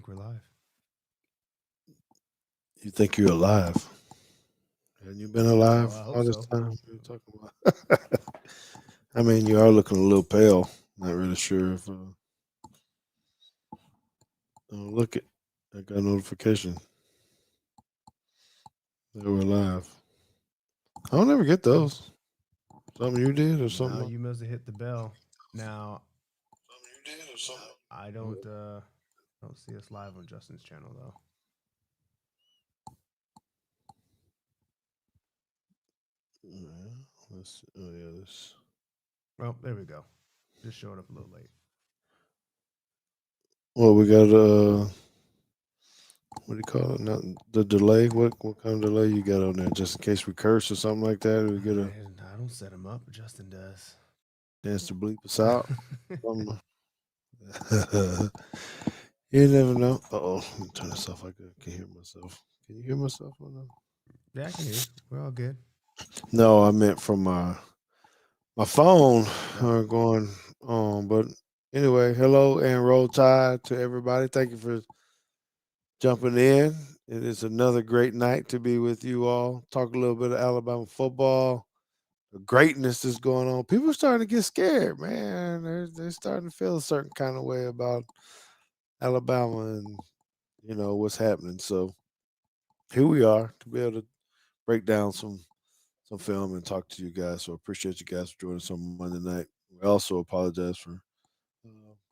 we're live. You think you're alive? Have you been Well, alive I hope all this so. time? What are you talking about? I mean, you are looking a little pale. Not really sure if. Oh, look it. I got a notification that we're live. I don't ever get Okay. those. Something you did or Now something? you must have hit the bell. Now Something you did or something? I don't see us live on Justin's channel though. Yeah, let's. Oh yeah, this. Well, there we go. Just showing up a little late. Well, we got what do you call it? Not the delay. What kind of delay you got on there? Just in case we curse or something like that, we get a I don't set him up. Justin does. chance to bleep us out. Something. You never know. Oh, let me turn this off. I can hear myself. Can you hear myself or no? Yeah, I can hear you. We're all good. No, I meant from my phone No. going on. But anyway, hello and roll tide to everybody. Thank you for jumping in. It is another great night to be with you all. Talk a little bit of Alabama football. The greatness is going on. People are starting to get scared, man. They're starting to feel a certain kind of way about Alabama and what's happening. So here we are to be able to break down some film and talk to you guys. So appreciate you guys for joining us on Monday night. We also apologize for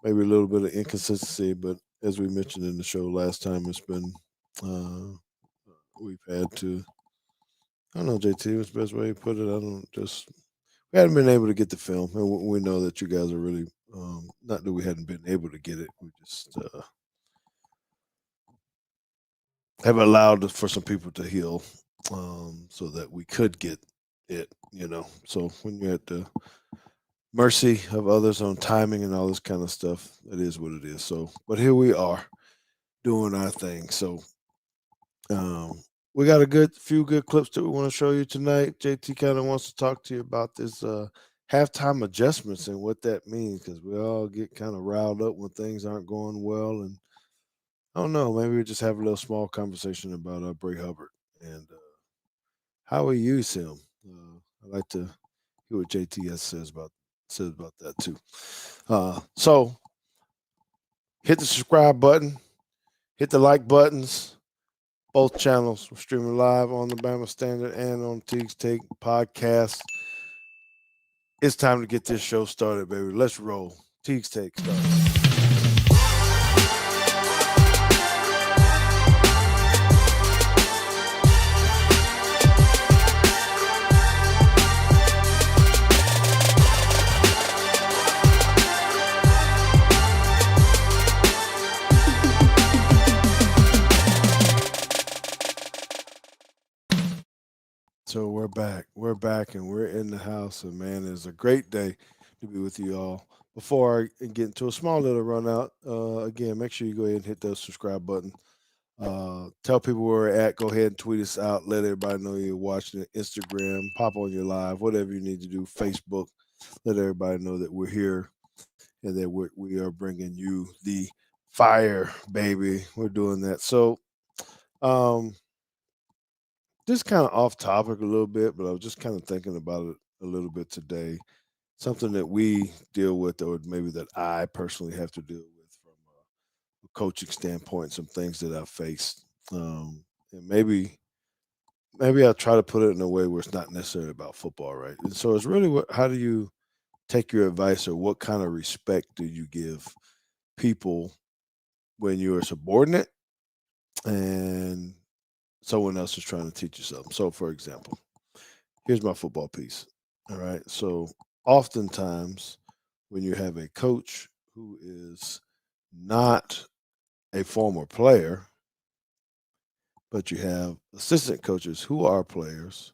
maybe a little bit of inconsistency, but as we mentioned in the show last time, it's been uh, we've had to. I don't know, JT. What's the best way to put it? I don't just we hadn't been able to get the film, and we know that you guys are really not that we hadn't been able to get it. We just have allowed for some people to heal, so that we could get it. So when you're at the mercy of others on timing and all this kind of stuff, it is what it is. So, but here we are doing our thing. So, um, we got a few good clips that we want to show you tonight. JT kind of wants to talk to you about this halftime adjustments and what that means because we all get kind of riled up when things aren't going well, and I don't know, maybe we just have a little small conversation about Bray Hubbard and how we use him. I like to hear what JT says about that too. So hit the subscribe button, hit the like buttons. Both channels. We're streaming live on the Bama Standard and on Teague's Take podcast. It's time to get this show started, baby. Let's roll. Teague's Take start. So we're back. We're back and we're in the house. And man, it's a great day to be with you all. Before I get into a small little run out, again, make sure you go ahead and hit that subscribe button. Tell people where we're at. Go ahead and tweet us out. Let everybody know you're watching it. Instagram, pop on your live, whatever you need to do. Facebook, let everybody know that we're here and that we are bringing you the fire, baby. We're doing that. So, um, just kind of off topic a little bit, but I was just kind of thinking about it a little bit today. Something that we deal with, or maybe that I personally have to deal with from a coaching standpoint, some things that I've faced. And maybe I'll try to put it in a way where it's not necessarily about football, right? And so it's really how do you take your advice, or what kind of respect do you give people when you're a subordinate and someone else is trying to teach you something? So, for example, here's my football piece. All right. So, oftentimes, when you have a coach who is not a former player, but you have assistant coaches who are players,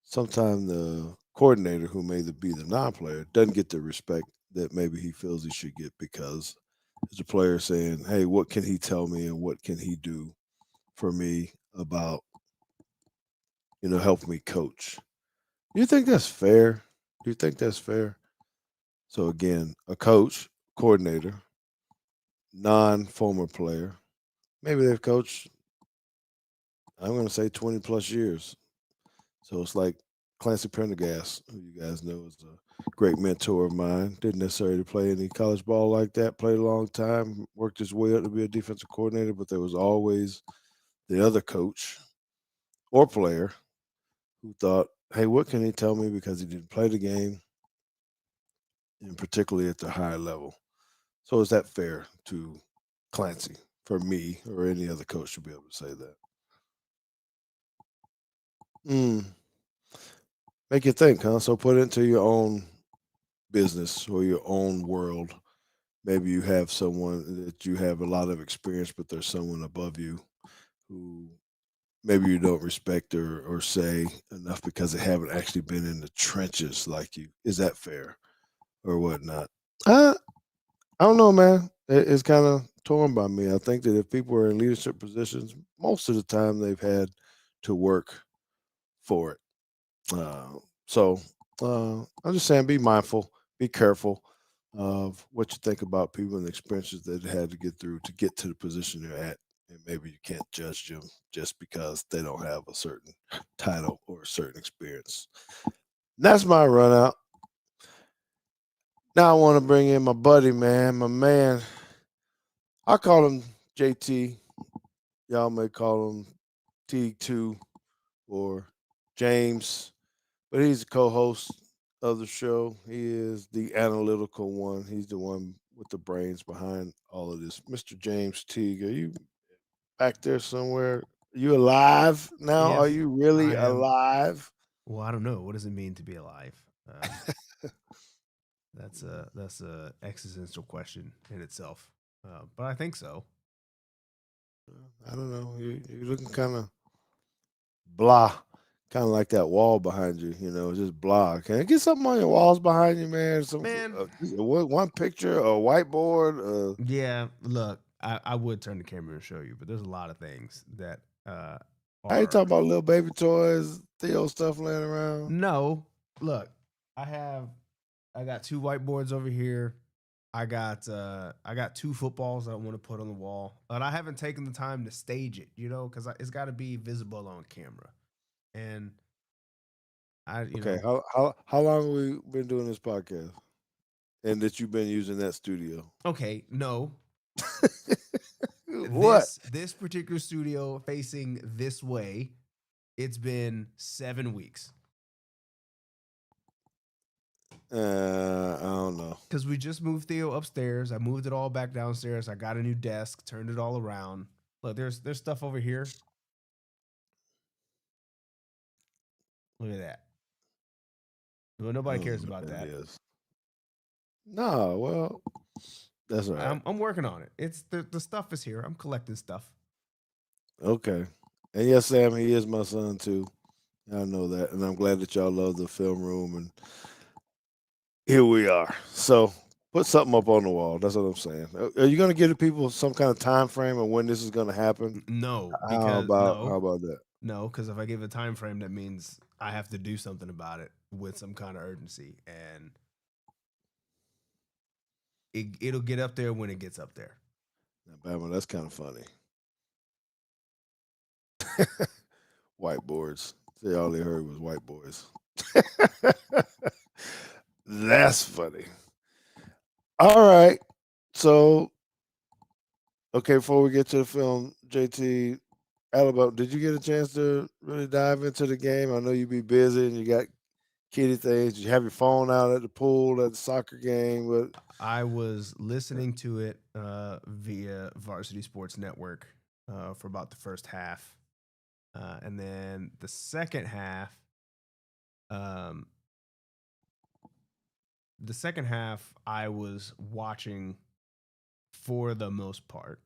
sometimes the coordinator, who may be the non player, doesn't get the respect that maybe he feels he should get because there's a player saying, hey, what can he tell me and what can he do for me about, helping me coach? Do you think that's fair? Do you think that's fair? So again, a coach, coordinator, non-former player. maybe they've coached, I'm going to say 20 plus years. So it's like Clancy Prendergast, who you guys know is a great mentor of mine. Didn't necessarily play any college ball like that, played a long time, worked his way up to be a defensive coordinator, but there was always the other coach or player who thought, hey, what can he tell me because he didn't play the game, and particularly at the higher level? So is that fair to Clancy for me or any other coach to be able to say that? Mm, make you think, huh? So put it into your own business or your own world. Maybe you have someone that you have a lot of experience, but there's someone above you who maybe you don't respect or say enough because they haven't actually been in the trenches like you. Is that fair or whatnot? Uh, I don't know, man. It's kind of torn by me. I think that if people are in leadership positions, most of the time they've had to work for it. So I'm just saying, be mindful, be careful of what you think about people and the experiences that they had to get through to get to the position they're at. And maybe you can't judge them just because they don't have a certain title or a certain experience. That's my run out. Now I want to bring in my buddy, man, my man. I call him JT. Y'all may call him Teague 2 or James, but he's the co-host of the show. He is the analytical one. He's the one with the brains behind all of this. Mr. James Teague, are you back there somewhere? You alive now? Are Yes, you really I am. alive? Well, I don't know. What does it mean to be alive? That's a existential question in itself. But I think so. I don't know. You're looking kind of blah, kind of like that wall behind you. Just blah. Can I get something on your walls behind you, man? Man, Just one picture, a whiteboard. yeah, look, I would turn the camera and show you, but there's a lot of things that I ain't are talking about little baby toys, Theo stuff laying around. no. Look, I have I got two whiteboards over here. I got two footballs that I want to put on the wall, but I haven't taken the time to stage it, because it's got to be visible on camera. And I, Okay, how long have we been doing this podcast? And that you've been using that studio? okay, no, What? this particular studio facing this way, it's been 7 weeks I don't know. because we just moved Theo upstairs. I moved it all back downstairs. I got a new desk, turned it all around. Look, there's stuff over here. Look at that. Well, I nobody don't cares know about what that that. is. No, well, that's all right. I'm working on it. It's the stuff is here. I'm collecting stuff. Okay. And yes, Sam, he is my son too. I know that, and I'm glad that y'all love the film room. And here we are. So put something up on the wall. That's what I'm saying. Are you going to give the people some kind of time frame of when this is going to happen? No, How because about how no, about that? no, because if I give a time frame, that means I have to do something about it with some kind of urgency, and it'll get up there when it gets up there. Now, Bama, that's kind of funny. Whiteboards. See, all they heard was white boys. That's funny. All right. So, okay, before we get to the film, JT, Alabama, did you get a chance to really dive into the game? I know you be busy and you got kiddie things. Did you have your phone out at the pool, at the soccer game? I was listening to it via Varsity Sports Network for about the first half, and then the second half. Um, the second half, I was watching for the most part.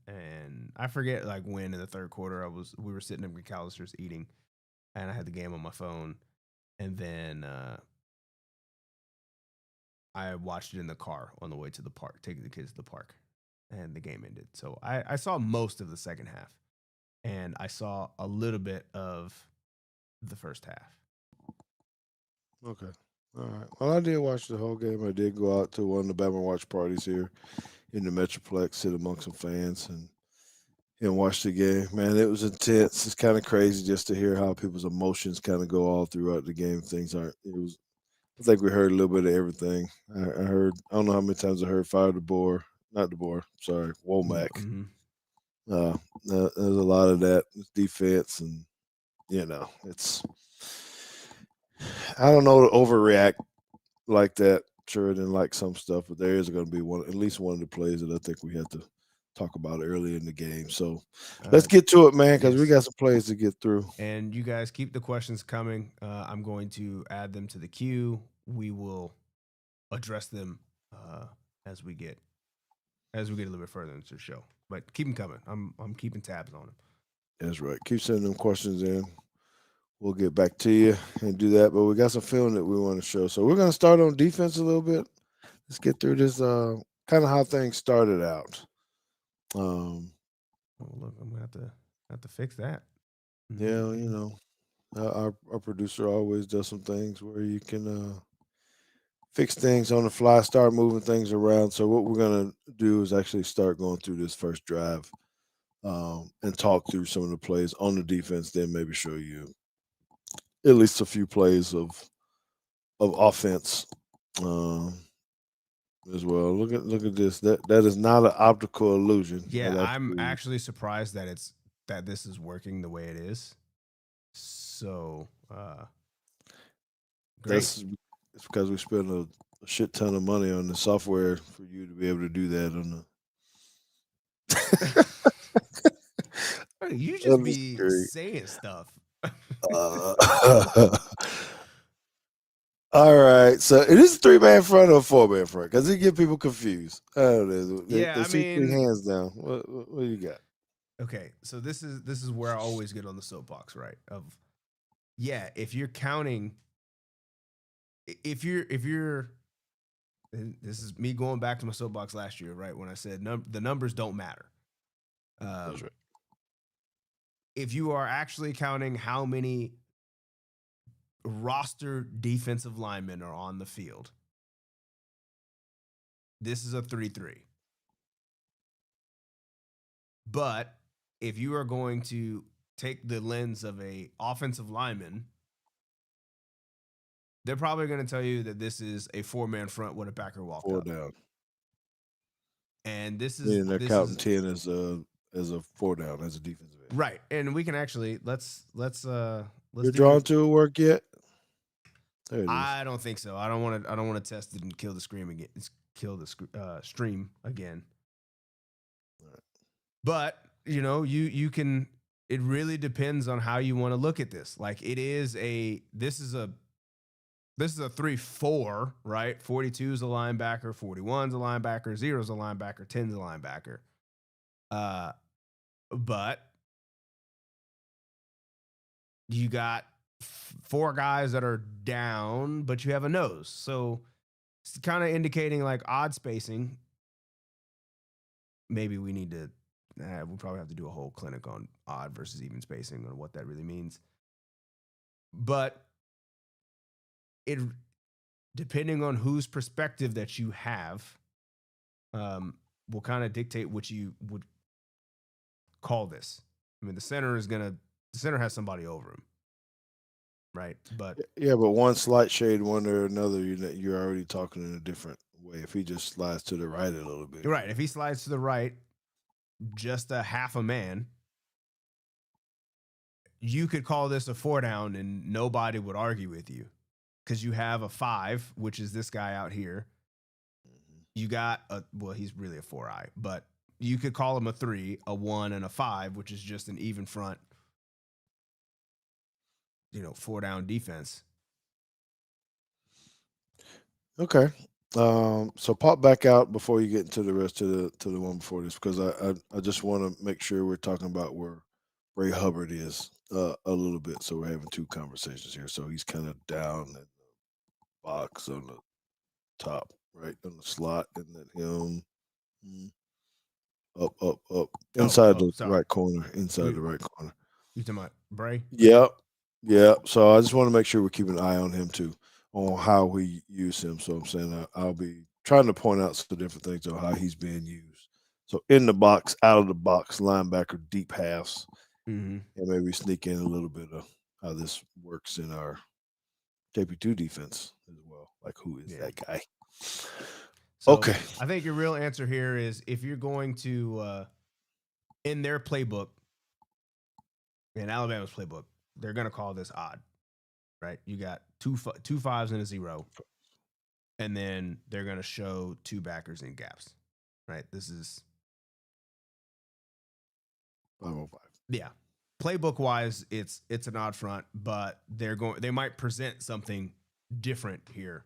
And I forget like when in the third quarter we were sitting at McAllister's eating, and I had the game on my phone, and then I watched it in the car on the way to the park, taking the kids to the park, and the game ended. So I saw most of the second half, and I saw a little bit of the first half. Okay. All right. Well, I did watch the whole game. I did go out to one of the Bama watch parties here in the Metroplex, sit amongst some fans, and and watch the game. Man, it was intense. It's kind of crazy just to hear how people's emotions kind of go all throughout the game. Things aren't. It was. I think we heard a little bit of everything. I heard. I don't know how many times I heard "Fire DeBoer," not DeBoer. Sorry, Womack. Mm-hmm. There's a lot of that defense, and it's. I don't know to overreact like that. Sure, than like some stuff, but there is going to be one, at least one of the plays that I think we had to talk about early in the game. So let's get to it, man, because we yes. got some plays to get through. And you guys keep the questions coming. I'm going to add them to the queue. We will address them as we get a little bit further into the show. But keep them coming. I'm keeping tabs on them. That's right. Keep sending them questions in. We'll get back to you and do that. But we got some film that we want to show. So we're going to start on defense a little bit. Let's get through this kind of how things started out. Oh, look, I'm gonna have to fix that. Yeah, our producer always does some things where you can fix things on the fly, start moving things around. So what we're gonna do is actually start going through this first drive and talk through some of the plays on the defense. Then maybe show you at least a few plays of offense as well. Look at this. That is not an optical illusion. Yeah, I'm actually surprised that this is working the way it is. So great. It's because we spent a shit ton of money on the software for you to be able to do that on the. You just be saying stuff. All right, so it is a 3-man front or a 4-man front because it get people confused. They see 3 hands down. What do you got? Okay, so this is where I always get on the soapbox, right? If you're counting, if you're, this is me going back to my soapbox last year, right? When I said the numbers don't matter. That's right. If you are actually counting how many roster defensive linemen are on the field, this is a 3-3. But if you are going to take the lens of a offensive lineman, they're probably going to tell you that this is a 4-man front with a backer walk 4 up. down. And this is they're counting 10 as a 4 down as a defensive end. Right. And we can actually let's You're drawn to work yet? There it is. I don't think so. I don't want to test it and kill the stream again. Stream again. Right. But you can. It really depends on how you want to look at this. Like this is a 3-4, right? 42 is a linebacker, 41 is a linebacker, 0 is a linebacker, 10 is a linebacker. But you got 4 guys that are down, but you have a nose. So it's kind of indicating like odd spacing. Maybe we need to, we'll probably have to do a whole clinic on odd versus even spacing and what that really means. But depending on whose perspective that you have, will kind of dictate what you would call this. I mean, the center has somebody over him, right? But one slight shade one or another, you're already talking in a different way. If he just slides to the right a little bit, right? If he slides to the right, just a half a man, you could call this a 4 down, and nobody would argue with you because you have a 5, which is this guy out here. You got he's really a 4-eye, but you could call him a 3, a 1, and a 5, which is just an even front, 4 down defense. Okay. So pop back out before you get into the rest to the one before this, because I just want to make sure we're talking about where Bray Hubbard is a little bit. So we're having 2 conversations here. So he's kind of down in the box on the top, right on the slot, and then him up inside the right corner, the right corner. You talking about Bray? Yep. So I just want to make sure we're keeping an eye on him too, on how we use him. So I'm saying I'll be trying to point out some different things on how he's being used So in the box, out of the box, linebacker, deep halves, Mm-hmm. and maybe sneak in a little bit of how this works in our JP2 defense as well. Like, who is that guy? So Okay. I think your real answer here is if you're going to in their playbook, in Alabama's playbook, they're going to call this odd, right? You got two fives and a 0, and then they're going to show 2 backers in gaps, right? This is 505. Yeah. Playbook wise, it's an odd front, but they might present something different here.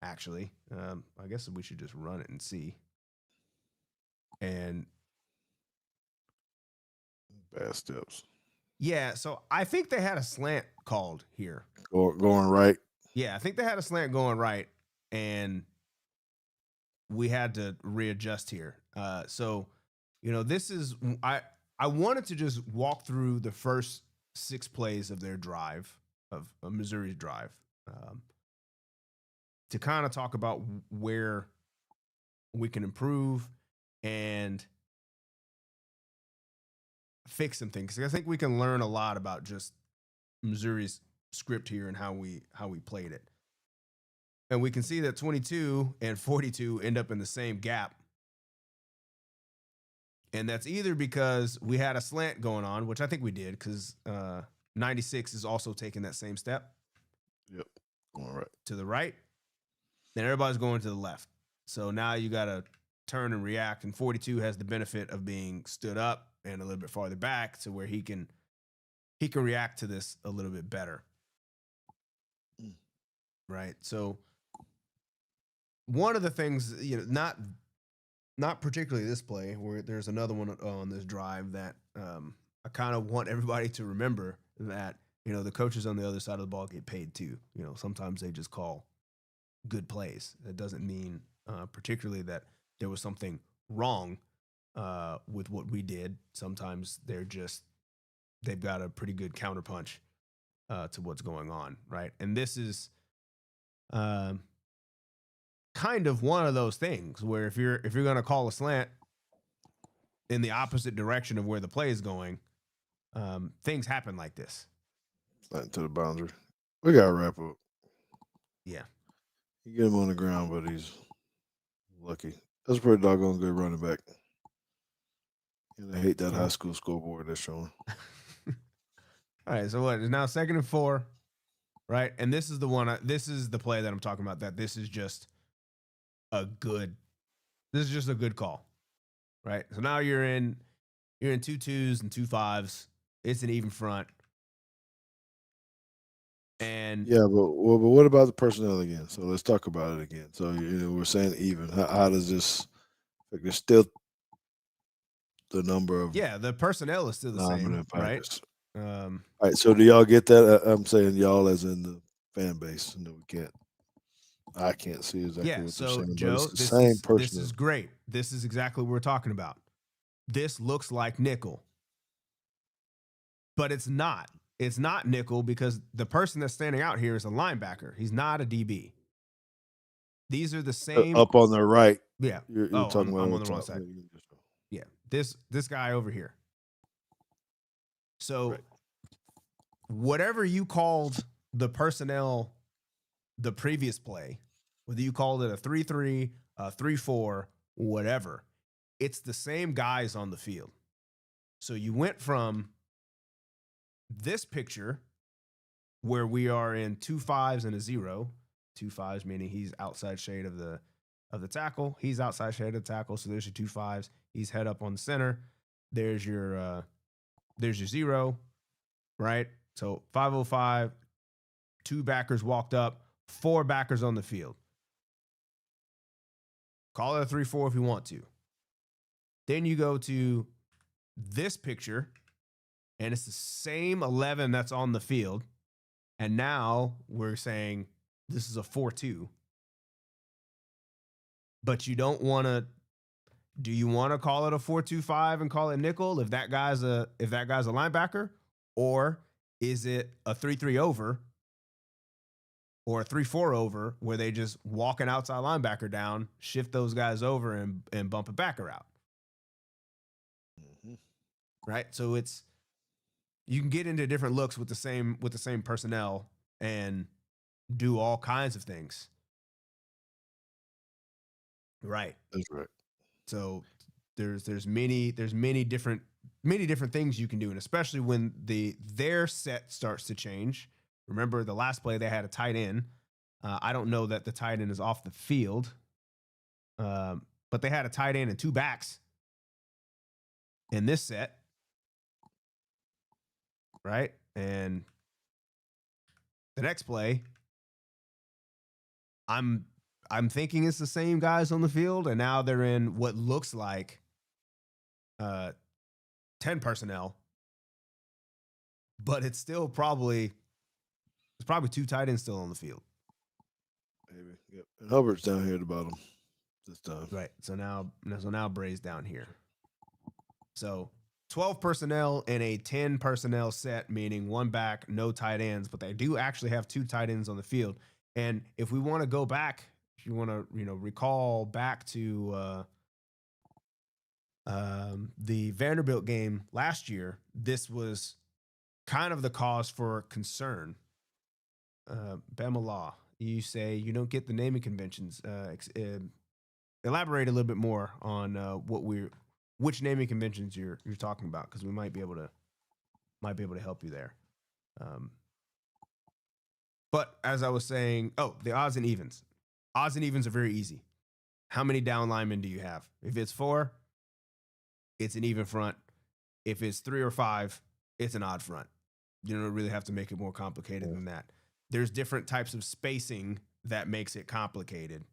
Actually, I guess we should just run it and see. And Bad steps. yeah, so I think they had a slant called here. Going right. Yeah, I think they had a slant going right, and we had to readjust here. So, this is I wanted to just walk through the first 6 plays of their drive of Missouri's drive to kind of talk about where we can improve and fix some things. I think we can learn a lot about just Missouri's script here and how we played it. And we can see that 22 and 42 end up in the same gap. And that's either because we had a slant going on, which I think we did, because 96 is also taking that same step. Yep. Going right. To the right. Then everybody's going to the left. So now you got to turn and react. And 42 has the benefit of being stood up and a little bit farther back to where he can react to this a little bit better. Right. So one of the things, not particularly this play, where there's another one on this drive that I kind of want everybody to remember that, the coaches on the other side of the ball get paid too. Sometimes they just call good plays. That doesn't mean particularly that there was something wrong with what we did. Sometimes they've got a pretty good counterpunch to what's going on, right? And this is kind of one of those things where if you're going to call a slant in the opposite direction of where the play is going, things happen like this. Slant to the boundary. We got to wrap up. Yeah. You get him on the ground, but he's lucky. That's a pretty doggone good running back. And I hate that high school scoreboard they're showing. All right, so what? It's now 2nd and 4, right? And this is the one. This is the play that I'm talking about. That this is just a good call, right? So now you're in 2 2s and 2 5s. It's an even front. And yeah, but what about the personnel again? So let's talk about it again. So we're saying even. How does this? Like, there's still the number of the personnel is still the same, right? All right. So do y'all get that? I'm saying y'all as in the fan base. No, we can't. I can't see exactly what they're saying. Joe, this is great. This is exactly what we're talking about. This looks like nickel, but it's not. It's not nickel because the person that's standing out here is a linebacker. He's not a DB. These are the same. Up on the right. Yeah. You're talking about I'm on the wrong side. Yeah. This guy over here. So whatever you called the personnel the previous play, whether you called it a 3-3, a 3-4, whatever, it's the same guys on the field. So you went from this picture where we are in 2 5s and a 0, 2 5s meaning he's outside shade of the tackle. He's outside shade of the tackle. So there's your 2 5s. He's head up on the center. There's your 0, right? So 505, 2 backers walked up, 4 backers on the field. Call it a 3-4 if you want to. Then you go to this picture, and it's the same 11 that's on the field. And now we're saying this is a 4-2. But you don't want to. Do you want to call it a 4-2-5 and call it nickel if that guy's a linebacker, or is it a 3-3 over or a 3-4 over where they just walk an outside linebacker down, shift those guys over, and bump a backer out? right? So you can get into different looks with the same personnel and do all kinds of things. Right. That's right. So there's many different things you can do, and especially when their set starts to change. Remember the last play they had a tight end. I don't know that the tight end is off the field, but they had a tight end and two backs in this set, right? And the next play, I'm thinking it's the same guys on the field, and now they're in what looks like 10 personnel, but it's probably two tight ends still on the field. Maybe. Yep. And Hubbard's down here at the bottom this time. Right. So now Bray's down here. So 12 personnel in a 10 personnel set, meaning one back, no tight ends, but they do actually have two tight ends on the field. And if we want to go back, if you want to, recall back to the Vanderbilt game last year, this was kind of the cause for concern. Bama Law, you say you don't get the naming conventions. Elaborate a little bit more on which naming conventions you're talking about, because we might be able to help you there. But as I was saying, the odds and evens. Odds and evens are very easy. How many down linemen do you have? If it's 4, it's an even front. If it's 3 or 5, it's an odd front. You don't really have to make it more complicated than that. There's different types of spacing that makes it complicated.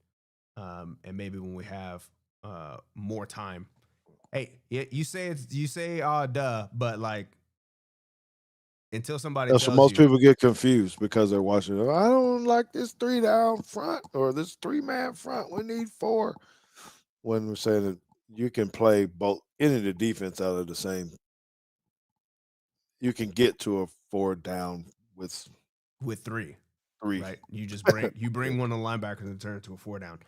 And maybe when we have more time. Hey, you say duh, but like until somebody tells So most you, people get confused because they're watching. I don't like this 3 down front or this 3-man front. We need 4. When we're saying that you can play both any of the defense out of the same. You can get to a 4 down with 3. 3. Right? You just bring one of the linebackers and turn it to a 4 down.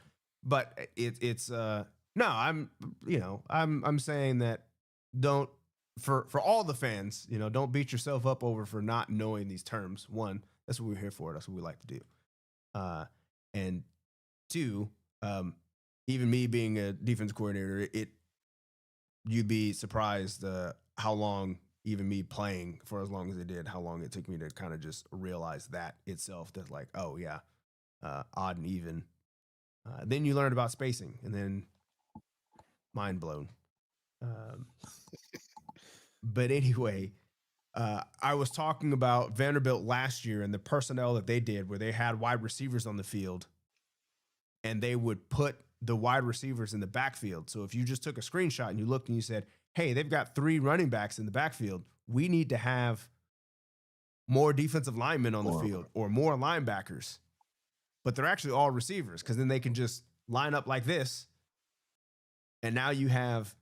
But it's no, I'm saying that don't for all the fans, don't beat yourself up over for not knowing these terms. 1, that's what we're here for. That's what we like to do. And 2, even me being a defense coordinator, you'd be surprised how long, even me playing for as long as it did, how long it took me to kind of just realize that itself, that like, oh yeah, odd and even. Then you learn about spacing, and then mind blown. But anyway, I was talking about Vanderbilt last year and the personnel that they did, where they had wide receivers on the field, and they would put the wide receivers in the backfield. So if you just took a screenshot and you looked and you said, hey, they've got 3 running backs in the backfield, we need to have more defensive linemen on the field or more linebackers. But they're actually all receivers, because then they can just line up like this. And now you have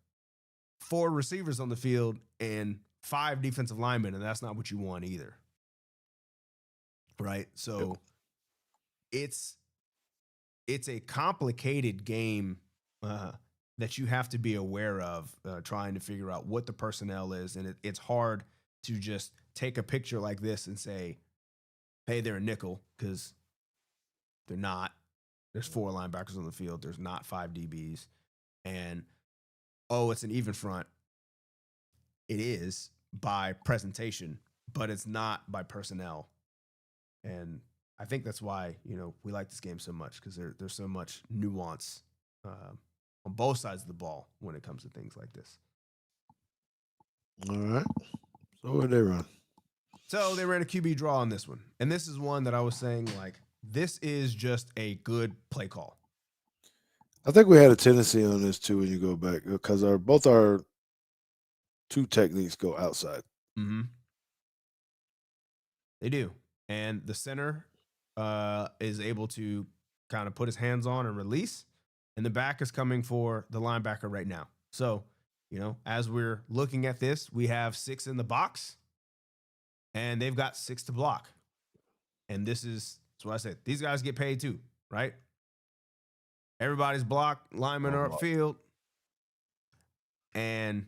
4 receivers on the field and 5 defensive linemen, and that's not what you want either. Right? So it's a complicated game that you have to be aware of, trying to figure out what the personnel is. And it's hard to just take a picture like this and say, hey, they're a nickel, because they're not. There's 4 linebackers on the field. There's not 5 DBs. And, it's an even front. It is by presentation, but it's not by personnel. And I think that's why, we like this game so much, because there's so much nuance on both sides of the ball when it comes to things like this. All right. So what did they run? So they ran a QB draw on this one. And this is one that I was saying, like, this is just a good play call. I think we had a tendency on this too when you go back, because both our 2 techniques go outside. Mm-hmm. They do. And the center is able to kind of put his hands on and release. And the back is coming for the linebacker right now. So, as we're looking at this, we have 6 in the box, and they've got 6 to block. And that's what I said. These guys get paid too, right? Everybody's blocked, linemen are upfield. And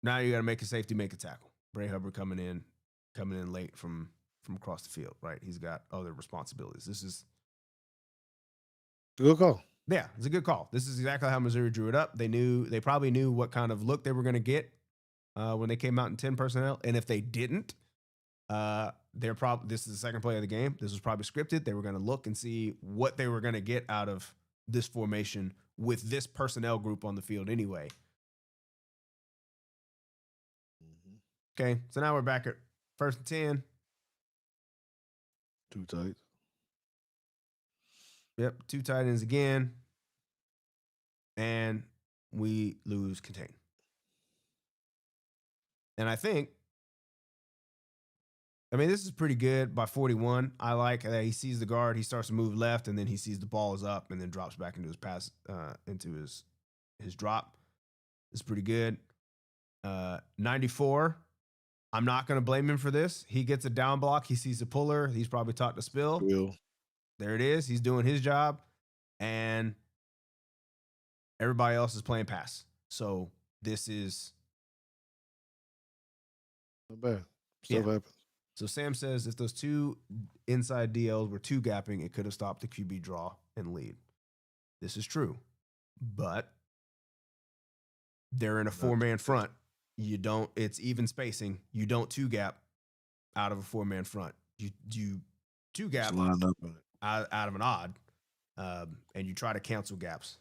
Now you got to make a safety, make a tackle. Bray Hubbard coming in late from across the field, right? He's got other responsibilities. This is a good call. Yeah, it's a good call. This is exactly how Missouri drew it up. They probably knew what kind of look they were going to get when they came out in 10 personnel, and if they didn't, this is the second play of the game. This was probably scripted. They were going to look and see what they were going to get out of this formation with this personnel group on the field anyway. Okay, so now we're back at 1st and 10. Too tight. Yep, 2 tight ends again. And we lose contain. And I mean, this is pretty good by 41. I like that he sees the guard, he starts to move left, and then he sees the ball is up and then drops back into his pass, into his drop. It's pretty good. 94. I'm not going to blame him for this. He gets a down block. He sees a puller. He's probably taught to spill. Real. There it is. He's doing his job. And everybody else is playing pass. So this is not bad. Stuff happens. So Sam says if those 2 inside DLs were 2 gapping, it could have stopped the QB draw and lead. This is true. But they're in a 4-man front. It's even spacing. You don't 2 gap out of a 4-man front. You 2 gap line up out of an odd, and you try to cancel gaps.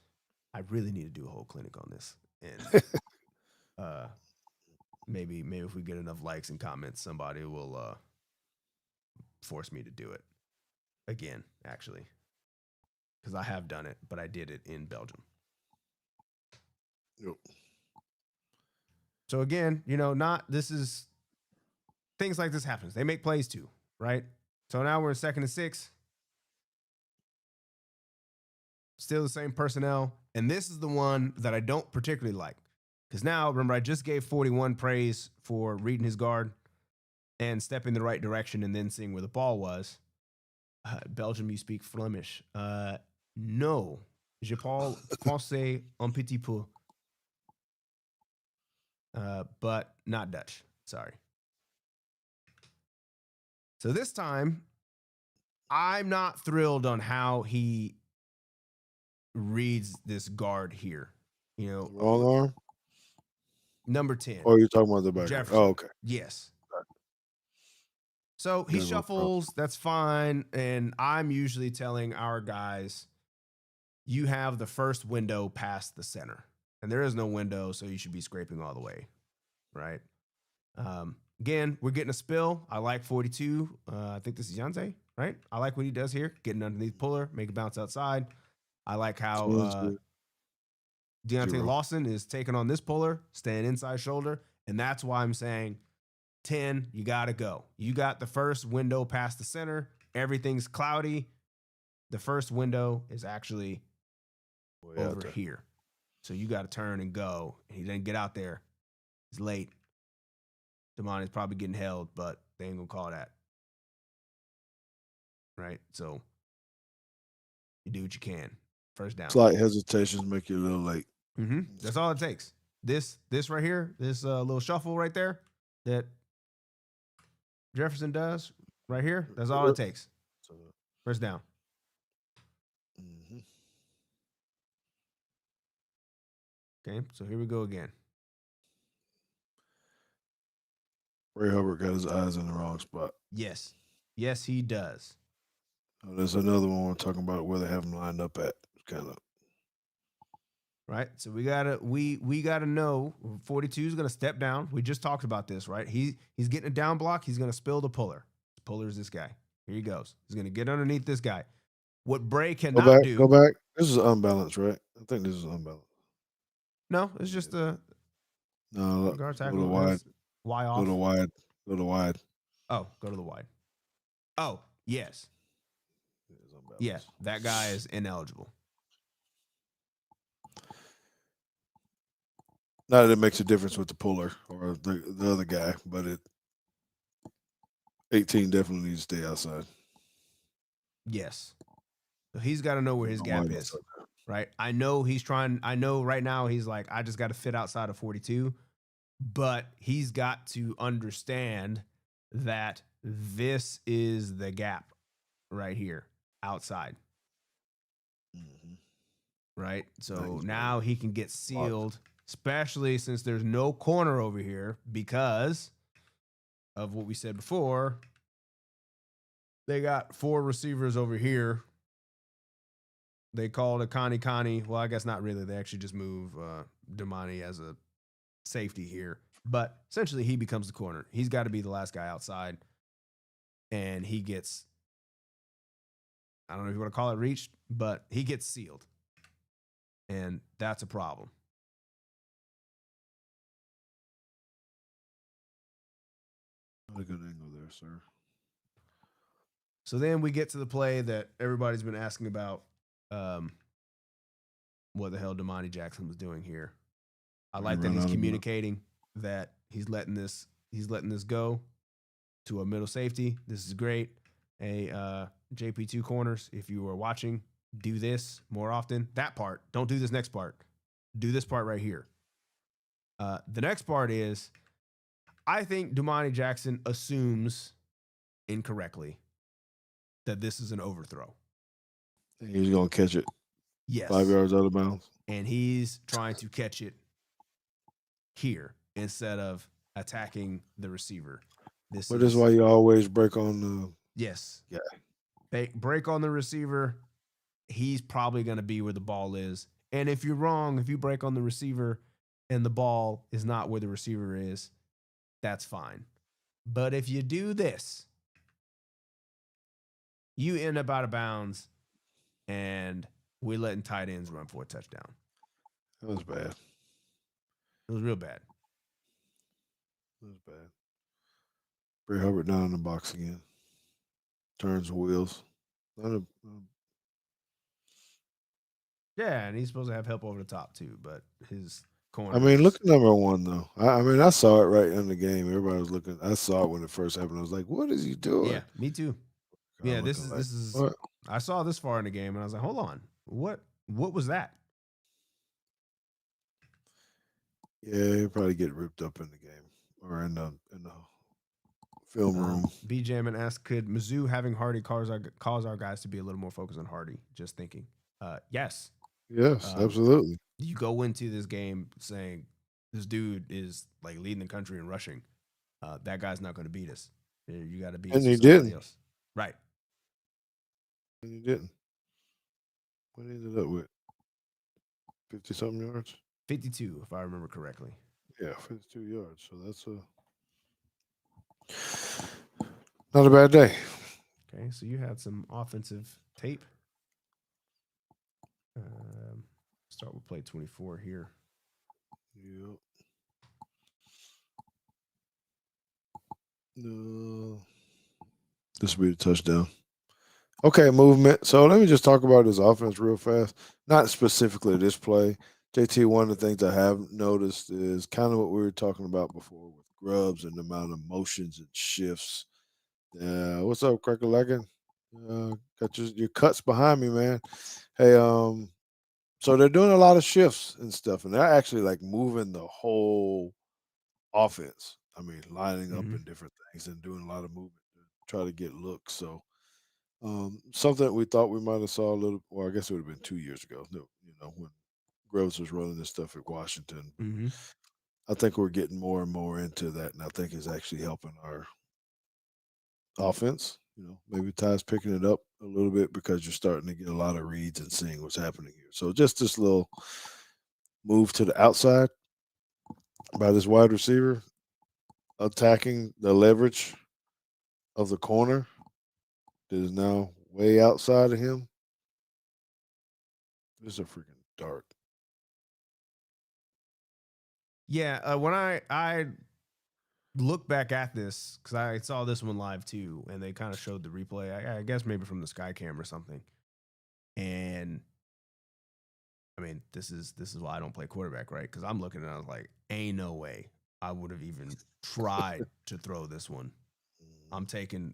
I really need to do a whole clinic on this. And maybe if we get enough likes and comments, somebody will force me to do it again, actually. Because I have done it, but I did it in Belgium. Yep. So again, things like this happens. They make plays too, right? So now we're in 2nd and 6. Still the same personnel. And this is the one that I don't particularly like. Because now, remember, I just gave 41 praise for reading his guard and stepping the right direction and then seeing where the ball was. Belgium, you speak Flemish. No. Je parle français un petit peu. But not Dutch. Sorry. So this time, I'm not thrilled on how he reads this guard here. Wrong arm? Number 10. Oh, you're talking about the back. Jefferson. Oh, okay. Yes. So he shuffles. That's fine. And I'm usually telling our guys, you have the first window past the center. And there is no window, so you should be scraping all the way, right? Again, we're getting a spill. I like 42. I think this is Yanze, right? I like what he does here. Getting underneath puller, make a bounce outside. I like how Deontay Lawson is taking on this puller, staying inside shoulder. And that's why I'm saying 10, you got to go. You got the first window past the center. Everything's cloudy. The first window is actually over here. So you got to turn and go. He didn't get out there. He's late. Damon is probably getting held, but they ain't going to call that. Right? So you do what you can. First down. Slight hesitations make you a little late. Mm-hmm. That's all it takes. This right here, this little shuffle right there that Jefferson does right here, that's all it takes. First down. Mm-hmm. Okay, so here we go again. Bray Hubbard got his eyes in the wrong spot. Yes. Yes, he does. Oh, there's another one we're talking about where they have him lined up at. Kind of. Right. So we gotta know 42 is gonna step down. We just talked about this, right? He's getting a down block, he's gonna spill the puller. The puller is this guy. Here he goes. He's gonna get underneath this guy. What Bray cannot do. Go back. This is unbalanced, right? I think this is unbalanced. No, it's just a guard tackle. Little wide. Y off. Little wide. Oh, go to the wide. Oh, yes. Yeah, that guy is ineligible. Not that it makes a difference with the puller or the other guy, but 18 definitely needs to stay outside. Yes. So he's got to know where his gap is, right? I know right now he's like, I just got to fit outside of 42. but he's got to understand that this is the gap right here outside, Mm-hmm. right? So Nice, now man. he can get sealed, especially since there's no corner over here because of what we said before. They got 4 receivers over here. They called it Connie Connie. Well, I guess not really. They actually just move Damani as a safety here. But essentially, he becomes the corner. He's got to be the last guy outside. And he gets, I don't know if you want to call it reached, but he gets sealed. And that's a problem. Not a good angle there, sir. So then we get to the play that everybody's been asking about. What the hell Damani Jackson was doing here. I like that he's communicating that he's letting this go to a middle safety. This is great. Hey, JP2 corners, if you are watching, do this more often. That part. Don't do this next part. Do this part right here. The next part is, I think Damani Jackson assumes incorrectly that this is an overthrow. He's going to catch it. Yes. 5 yards out of bounds. And he's trying to catch it here instead of attacking the receiver. This is why you always break on the. Yes. Yeah. Break on the receiver. He's probably going to be where the ball is. And if you're wrong, if you break on the receiver and the ball is not where the receiver is, that's fine. But if you do this, you end up out of bounds and we're letting tight ends run for a touchdown. That was bad. It was real bad. It was bad. Bray Hubbard down in the box again. Turns the wheels. Yeah, and he's supposed to have help over the top too, but his corner. I mean, look at number 1 though. I mean, I saw it right in the game. Everybody was looking. I saw it when it first happened. I was like, "What is he doing?" Yeah, me too. Yeah, this is. What? I saw this far in the game, and I was like, "Hold on, what was that?" Yeah, he'll probably get ripped up in the game or in the film room. B Jamin asked, "Could Mizzou having Hardy cause our guys to be a little more focused on Hardy?" Just thinking. Yes. Yes, absolutely. You go into this game saying this dude is like leading the country in rushing. That guy's not going to beat us. You got to beat somebody else. Right. And he didn't. What he ended up with? 50-something yards? 52, if I remember correctly. Yeah, 52 yards. So that's not a bad day. Okay, so you had some offensive tape. Start with play 24 here. Yep. No. This will be the touchdown. Okay, movement. So let me just talk about this offense real fast. Not specifically this play. JT, one of the things I have noticed is kind of what we were talking about before with Grubbs and the amount of motions and shifts. What's up, Cracker-Leggin? Got your cuts behind me, man. Hey, so they're doing a lot of shifts and stuff, and they're actually like moving the whole offense. I mean, lining up in different things and doing a lot of movement to try to get looks. So something that we thought we might have saw a little. Well, I guess it would have been 2 years ago. When Groves was running this stuff at Washington. Mm-hmm. I think we're getting more and more into that, and I think it's actually helping our offense. Maybe Ty's picking it up a little bit because you're starting to get a lot of reads and seeing what's happening here. So just this little move to the outside by this wide receiver, attacking the leverage of the corner that is now way outside of him. This is a freaking dart. Yeah, when I look back at this, because I saw this one live too, and they kind of showed the replay, I guess maybe from the Sky Cam or something. And I mean, this is why I don't play quarterback, right? Because I'm looking and I was like, ain't no way I would have even tried to throw this one. I'm taking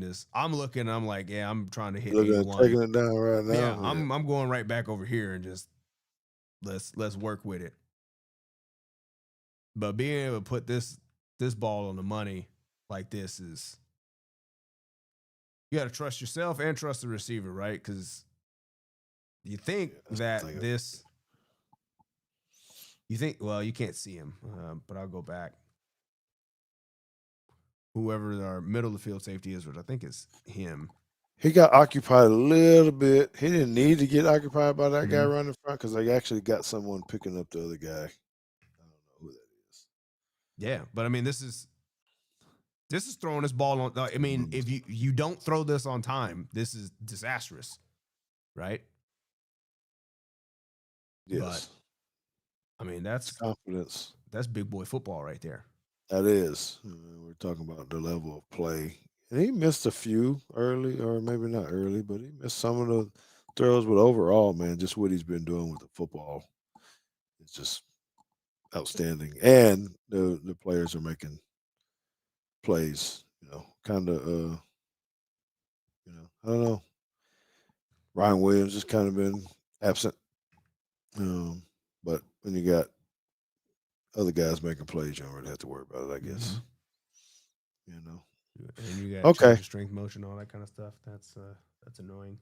this. I'm looking. I'm like, yeah, I'm trying to hit 81. Taking it down right now. Yeah, I'm going right back over here and just let's work with it. But being able to put this ball on the money like this is, you got to trust yourself and trust the receiver, right? Because you think that this, well, you can't see him, but I'll go back. Whoever our middle of the field safety is, which I think is him. He got occupied a little bit. He didn't need to get occupied by that guy running front because they actually got someone picking up the other guy. I don't know who that is. Yeah, but I mean, this is throwing this ball on. I mean, if you don't throw this on time, this is disastrous, right? Yes. But, I mean, that's confidence. That's big boy football right there. That is. We're talking about the level of play. And he missed a few early, or maybe not early, but he missed some of the throws. But overall, man, just what he's been doing with the football, it's just outstanding. And the players are making plays, kind of, I don't know. Ryan Williams has kind of been absent. But when you got other guys making plays, you don't really have to worry about it, I guess. And you got change of strength, motion, all that kind of stuff. That's annoying.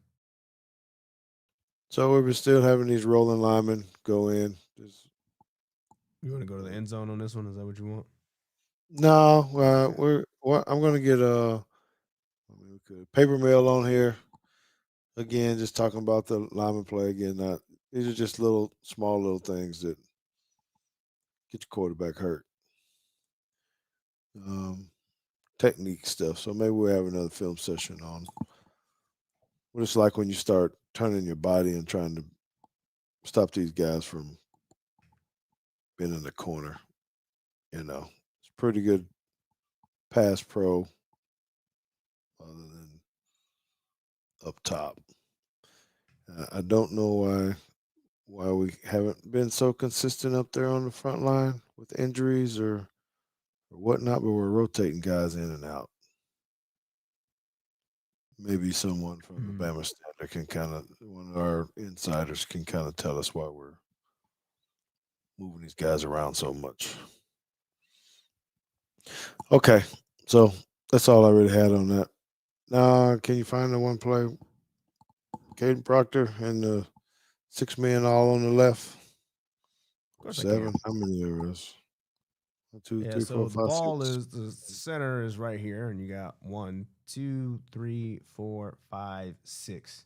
So we've been still having these rolling linemen go in. You want to go to the end zone on this one? Is that what you want? No, I'm going to get paper mail on here. Again, just talking about the lineman play again. These are just small little things that get your quarterback hurt. Technique stuff. So maybe we'll have another film session on what it's like when you start turning your body and trying to stop these guys from being in the corner. It's pretty good pass pro other than up top. I don't know why we haven't been so consistent up there on the front line with injuries or whatnot, but we're rotating guys in and out. Maybe someone from the Bama Standard one of our insiders can kind of tell us why we're moving these guys around so much. Okay, so that's all I really had on that. Now, can you find the one play? Caden Proctor and the 6 men all on the left. Of course 7. How many there is? 1, 2, 3, 4, 5, 6. The ball is the center is right here, and you got 1, 2, 3, 4, 5, 6.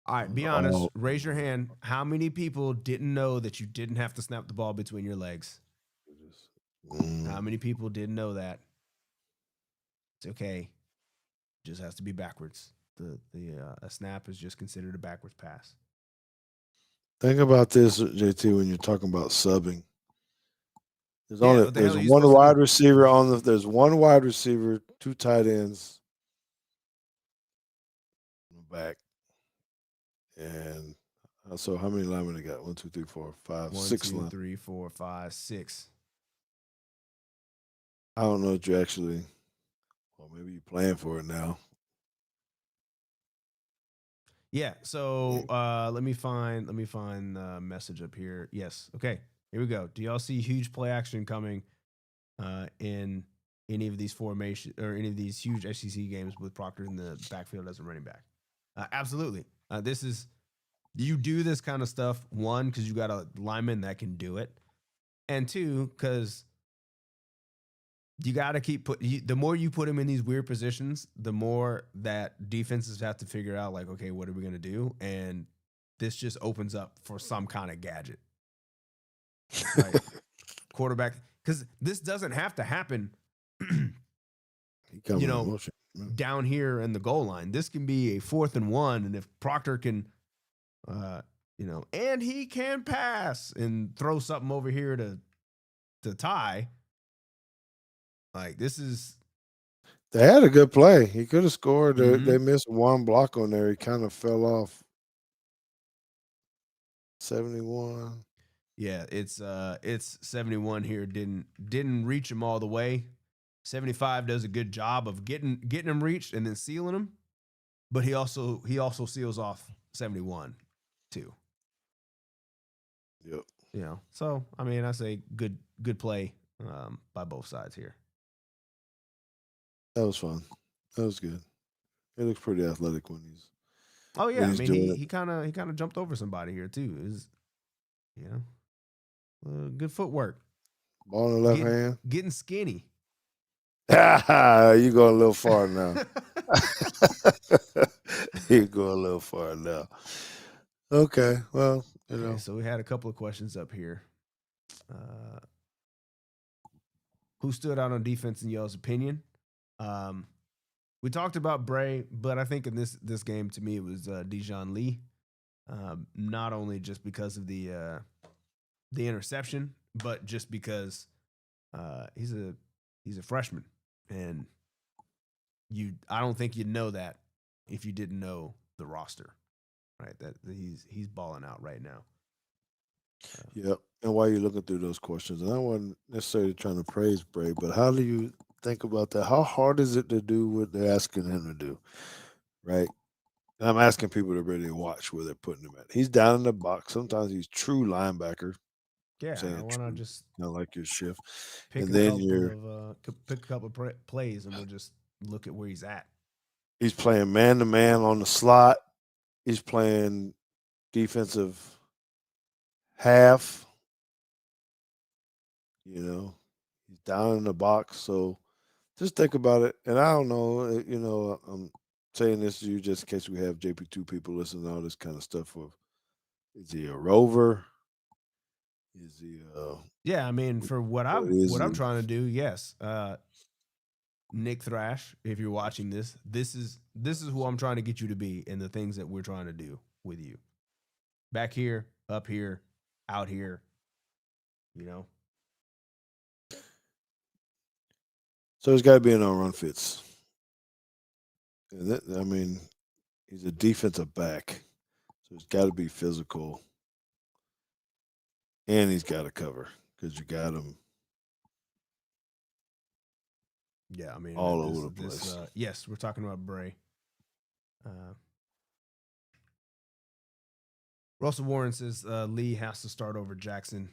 All right, be honest. Raise your hand. How many people didn't know that you didn't have to snap the ball between your legs? How many people didn't know that? It's okay. It just has to be backwards. A snap is just considered a backwards pass. Think about this, JT, when you're talking about subbing. There's one wide receiver there's one wide receiver, 2 tight ends back. And so how many linemen they got? 1, 2, 3, 4, 5, 6 1, 2, 3, 4, 5, 6. I don't know if you actually, well, maybe you're playing for it now. Yeah. So let me find the message up here. Yes. Okay. Here we go. Do y'all see huge play action coming in any of these formation or any of these huge SEC games with Proctor in the backfield as a running back? Absolutely. You do this kind of stuff, 1, because you got a lineman that can do it, and 2, because you got to keep the more you put him in these weird positions, the more that defenses have to figure out, like, okay, what are we going to do? And this just opens up for some kind of gadget. Right? Quarterback, because this doesn't have to happen, down here in the goal line. This can be a 4th and 1, and if Proctor can, and he can pass and throw something over here to tie. Like, this is. They had a good play. He could have scored. They missed one block on there. He kind of fell off. 71. Yeah, it's 71 here. Didn't reach him all the way. 75 does a good job of getting him reached and then sealing him, but he also seals off 71 too. Yep. So I mean, I say good play by both sides here. That was fun. That was good. He looks pretty athletic Oh when yeah, I he's mean doing it. he kind of jumped over somebody here too. Is you good footwork, Ball in the left getting hand. getting skinny. You going a little far now. You go a little far now. Okay, well, Okay, so we had a couple of questions up here. Uh, who stood out on defense in y'all's opinion? Um, we talked about Bray, but I think in this game, to me, it was Dijon Lee. Not only just because of the interception, but just because he's a freshman, and I don't think you'd know that if you didn't know the roster, right? That he's balling out right now. Yep. And while you're looking through those questions, and I wasn't necessarily trying to praise Bray, but how do you think about that? How hard is it to do what they're asking him to do? Right? And I'm asking people to really watch where they're putting him at. He's down in the box. Sometimes he's true linebacker, Yeah, I saying want to true, just not like your shift. pick And a then couple of pick a couple of plays, and we'll just look at where he's at. he's playing man to man on the slot. He's playing defensive half. He's down in the box. So just think about it. And I don't know, I'm saying this to you just in case we have JP2 people listening to all this kind of stuff. Is he a rover? Is he Yeah, I mean, for what is what I'm he? trying to do, yes. Nick Thrash, if you're watching this is who I'm trying to get you to be, and the things that we're trying to do with you. Back here, up here, out here, you know. So he's got to be in on run fits. And I mean, he's a defensive back. So he's got to be physical. And he's got to cover because you got him Yeah, I mean, all over the place. yes, we're talking about Bray. Uh, Russell Warren says Lee has to start over Jackson.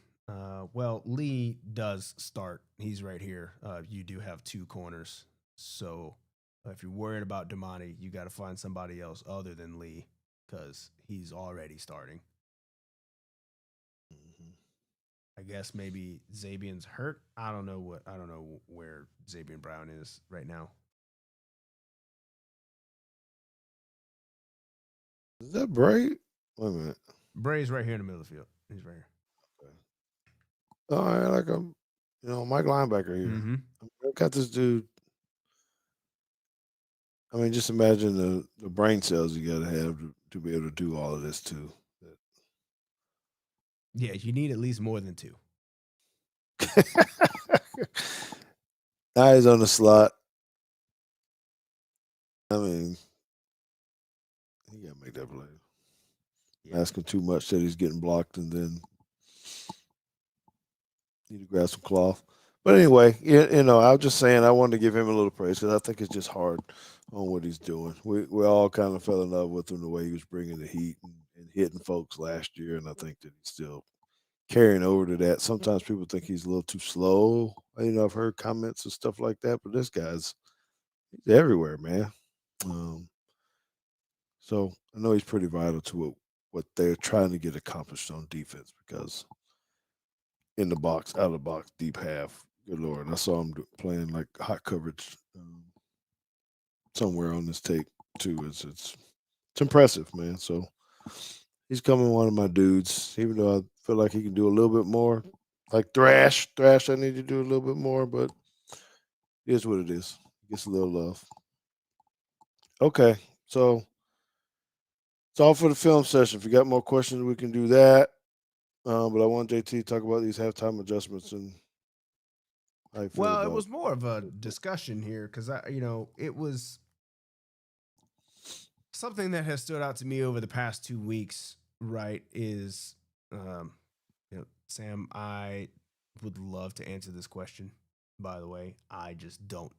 Well, Lee does start. He's right here. You do have two corners. So if you're worried about Damani, you got to find somebody else other than Lee because he's already starting. Mhm. I guess maybe Zabian's hurt. I don't know where Zabian Brown is right now. Is that Bray? Wait a minute. Bray's right here in the middle of the field. He's right here. Okay. All right, like Mike linebacker here. Mm-hmm. I got this dude. I mean, just imagine the brain cells you got to have to be able to do all of this too. Yeah, you need at least more than two. Now he's on the slot. I mean, he got to make that play. Yeah. Asking too much that he's getting blocked, and then need to grab some cloth. But anyway, I was just saying I wanted to give him a little praise because I think it's just hard on what he's doing. We all kind of fell in love with him the way he was bringing the heat and hitting folks last year, and I think that he's still carrying over to that. Sometimes people think he's a little too slow. I've heard comments and stuff like that, but this he's everywhere, man. Um, so I know he's pretty vital to what they're trying to get accomplished on defense because in the box, out of the box, deep half. Good lord, I saw him playing like hot coverage somewhere on this tape too. It's impressive, man. So he's coming one of my dudes, even though I feel like he can do a little bit more. Like Thrash, I need to do a little bit more, but it is what it is. Gets a little love. Okay, so it's all for the film session. If you got more questions, we can do that. But I want JT to talk about these halftime adjustments and how you feel Well, it about. was more of a discussion here because it was something that has stood out to me over the past 2 weeks. Right? Is Sam? I would love to answer this question. By the way, I just don't.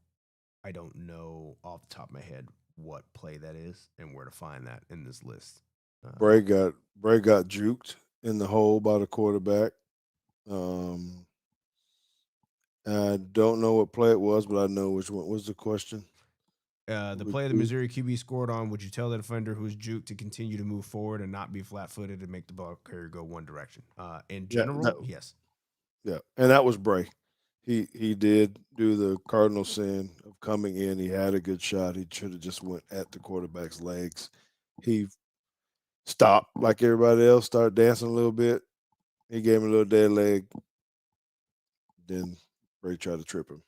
I don't know off the top of my head what play that is and where to find that in this list. Bray got juked in the hole by the quarterback. Um, I don't know what play it was, but I know which one was the question. The play the Missouri QB scored on, would you tell the defender who's juked to continue to move forward and not be flat footed and make the ball carrier go one direction? In Yeah, general, yes. yeah, and that was Bray. He did do the cardinal sin of coming in. He had a good shot. He should have just went at the quarterback's legs. He stopped like everybody else, started dancing a little bit. He gave him a little dead leg. Then Bray tried to trip him.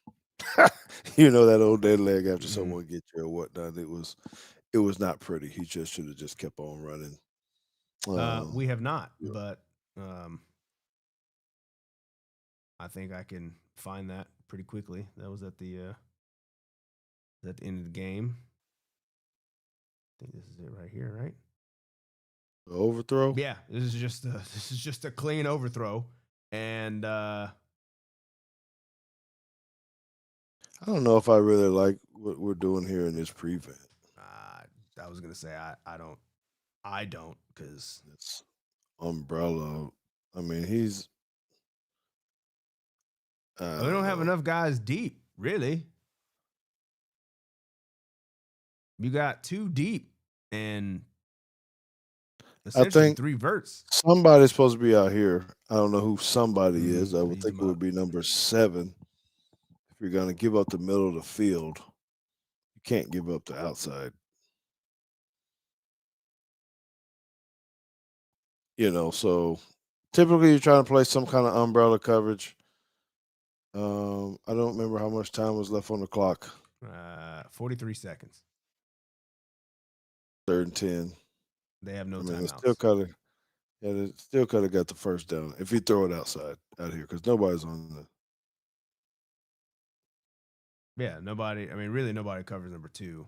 You know that old dead leg after someone gets you or whatnot. It was not pretty. He just should have just kept on running. We have not, Yeah. but I think I can find that pretty quickly. That was at the end of the game. I think this is it right here, right? The overthrow. Yeah, this is just a clean overthrow, and I don't know if I really like what we're doing here in this prevent. I was gonna say I don't because It's umbrella. I mean, he's. we don't have enough guys deep, really. You got two deep and I essentially think three verts. somebody's supposed to be out here. I don't know who somebody is. I would Leads think them it would up. be number 7. If you're going to give up the middle of the field, you can't give up the outside. So typically you're trying to play some kind of umbrella coverage. I don't remember how much time was left on the clock. 43 seconds. 3rd and 10. They have no I mean, timeouts. they still could have got the first down if you throw it outside out here because nobody's on the. Yeah, nobody. I mean, really, nobody covers number 2.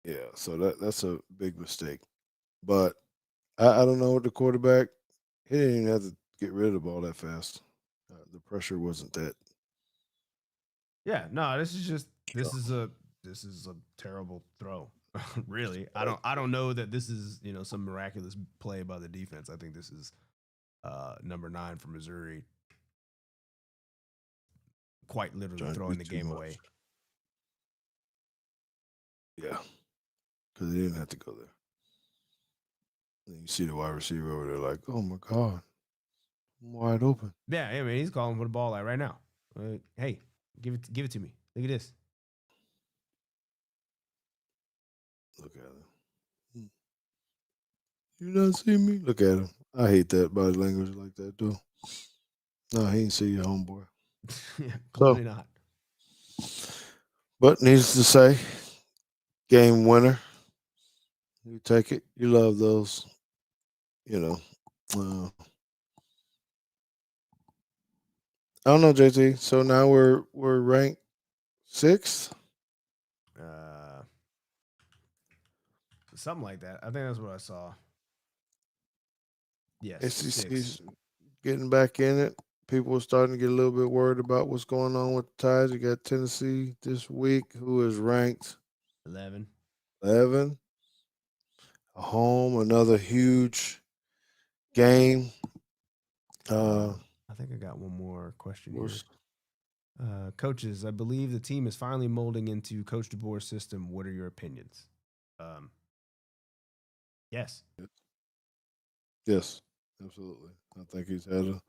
Yeah, so that's a big mistake. But I don't know what the quarterback. He didn't even have to get rid of the ball that fast. The pressure wasn't that. Yeah, no, this is a terrible throw. Really, I don't know that this is some miraculous play by the defense. I think this is number 9 for Missouri, quite literally Trying to do throwing the too game much. away. Yeah, because he didn't have to go there. And you see the wide receiver over there, like, oh my god, I'm wide open. Yeah, I mean, he's calling for the ball like right now. Hey, give it to me. Look at this. Look at him. You not see me? Look at him. I hate that body language like that, though. No, he ain't see your homeboy. Clearly So, not. but needless to say, game winner. You take it. You love those. You know. I don't know, JT. So now we're ranked 6th. Uh, Something like that. I think that's what I saw. Yes, 6. SEC's getting back in it. People are starting to get a little bit worried about what's going on with the Ties. You got Tennessee this week, who is ranked 11. 11. Home, another huge game. I think I got one more question here. Coaches, I believe the team is finally molding into Coach DeBoer's system. What are your opinions? Yes. Yes, absolutely. I think he's had a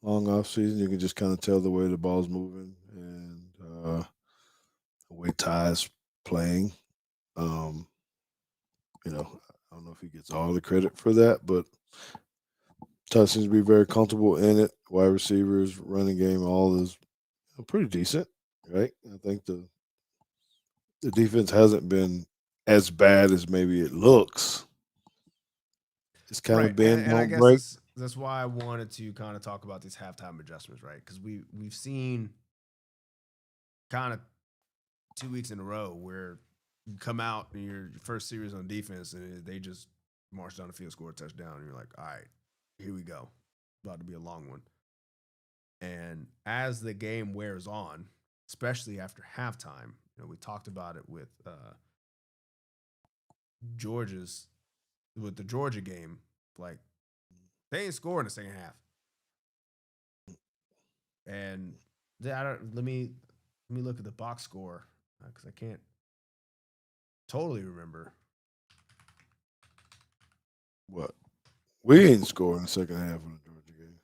long off season. You can just kind of tell the way the ball's moving and the way Ty's playing. I don't know if he gets all the credit for that, but Ty seems to be very comfortable in it. Wide receivers, running game, all is pretty decent, right? I think the defense hasn't been as bad as maybe it looks. It's kind Right. of bend, And I don't guess break. that's why I wanted to kind of talk about these halftime adjustments, right? Because we've seen kind of 2 weeks in a row where you come out in your first series on defense and they just march down the field, score a touchdown, and you're like, all right, here we go. About to be a long one. And as the game wears on, especially after halftime, we talked about it with the Georgia game, like They ain't scoring the second half. And let me look at the box score because I can't totally remember. What? We ain't scoring the second half of the Georgia game.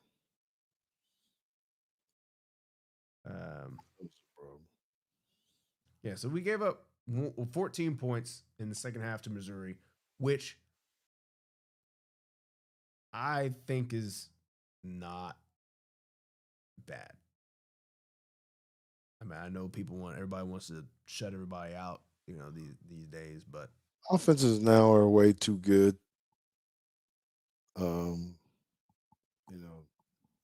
That's the problem. Yeah, so we gave up 14 points in the second half to Missouri, which I think is not bad. I mean, I know everybody wants to shut everybody out, these days, but Offenses now are way too good. You know,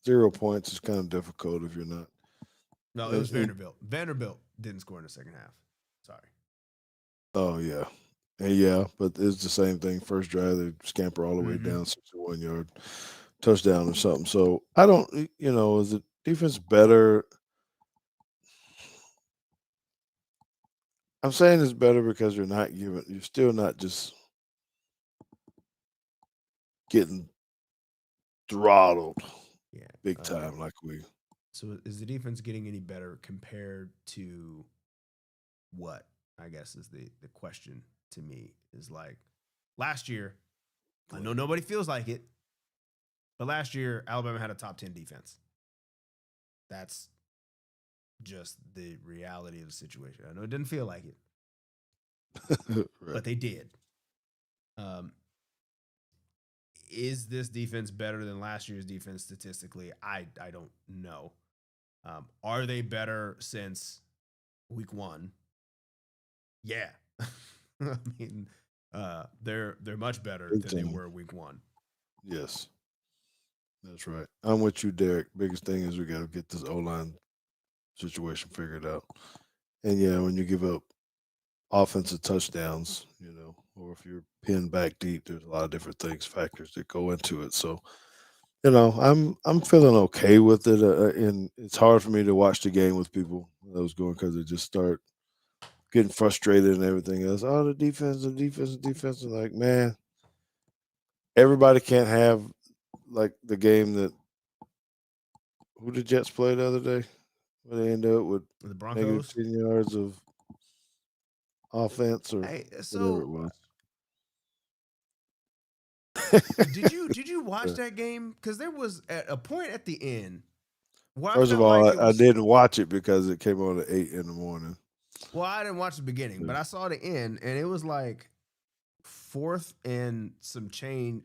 0 points is kind of difficult if you're not. no, it was Vanderbilt. Vanderbilt didn't score in the second half. Sorry. Oh yeah, and yeah, but it's the same thing. First drive, they scamper all the way down 61-yard touchdown or something. So I don't, is the defense better? I'm saying it's better because you're still not just getting throttled Yeah, big time like we. So is the defense getting any better compared to what? I guess is the question to me is like last year. I know nobody feels like it, but last year Alabama had a top 10 defense. That's just the reality of the situation. I know it didn't feel like it, Right. but they did. Is this defense better than last year's defense statistically? I don't know. Are they better since week 1? Yeah. I mean, they're much better than they were week 1. Yes, that's right. I'm with you, Derek. Biggest thing is we got to get this O-line situation figured out. And yeah, when you give up offensive touchdowns, or if you're pinned back deep, there's a lot of different factors that go into it. So, I'm feeling okay with it, and it's hard for me to watch the game with people that was going because they just start getting frustrated and everything else. Oh, the defense, and like, man, everybody can't have like the game that who the Jets play the other day, where they end up with The negative Broncos. 10 yards of offense or Hey, whatever it so was. did you watch that game? Because there was at a point at the end where I First of felt like all, it I was. didn't watch it because it came on at 8 in the morning. Well, I didn't watch the beginning, but I saw the end, and it was like 4th and some change.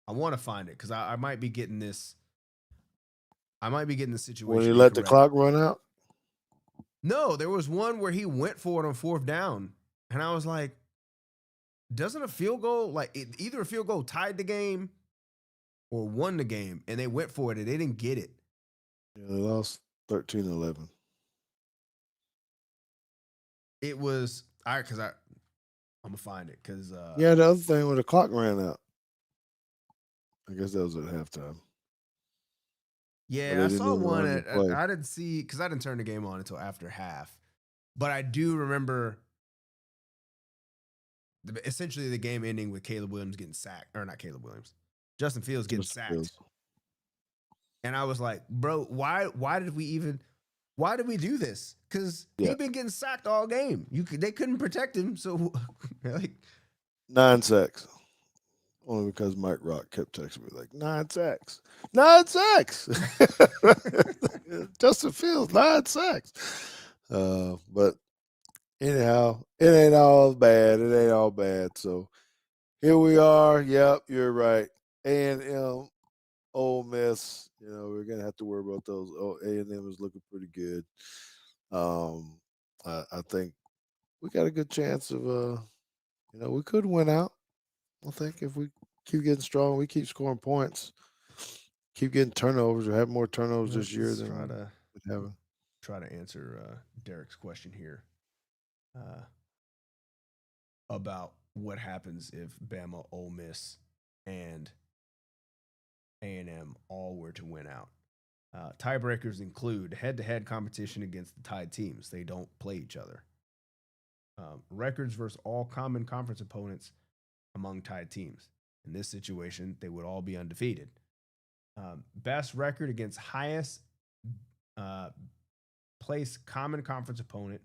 I want to find it because I might be getting this. I might be getting the situation When he let the incorrect. clock run out? No, there was one where he went for it on 4th down, and I was like, doesn't a field goal either a field goal tied the game or won the game, and they went for it and they didn't get it. Yeah, they lost 13-11. It was all right because I'm gonna find it because Yeah, the other thing when the clock ran out. I guess that was at halftime. yeah, I saw one. I didn't see because I didn't turn the game on until after half, but I do remember essentially the game ending with Caleb Williams getting sacked, or not Caleb Williams, Justin Fields getting sacked. And I was like, bro, why did we do this? Because he's been getting sacked all game. They couldn't protect him, so like 9 sacks. Only because Mike Rock kept texting me like 9 sacks. 9 sacks. Justin Fields, 9 sacks. But anyhow, it ain't all bad. It ain't all bad. So here we are. Yep, you're right. A&M, Ole Miss. We're gonna have to worry about those. A&M is looking pretty good. I think we got a good chance of we could win out. I think if we keep getting strong, we keep scoring points, keep getting turnovers, or have more turnovers this year than we have. Try to answer Derek's question here about what happens if Bama, Ole Miss, and A&M all were to win out. Tiebreakers include head-to-head competition against the tied teams. They don't play each other. Records versus all common conference opponents among tied teams. In this situation, they would all be undefeated. Best record against highest uh, place common conference opponent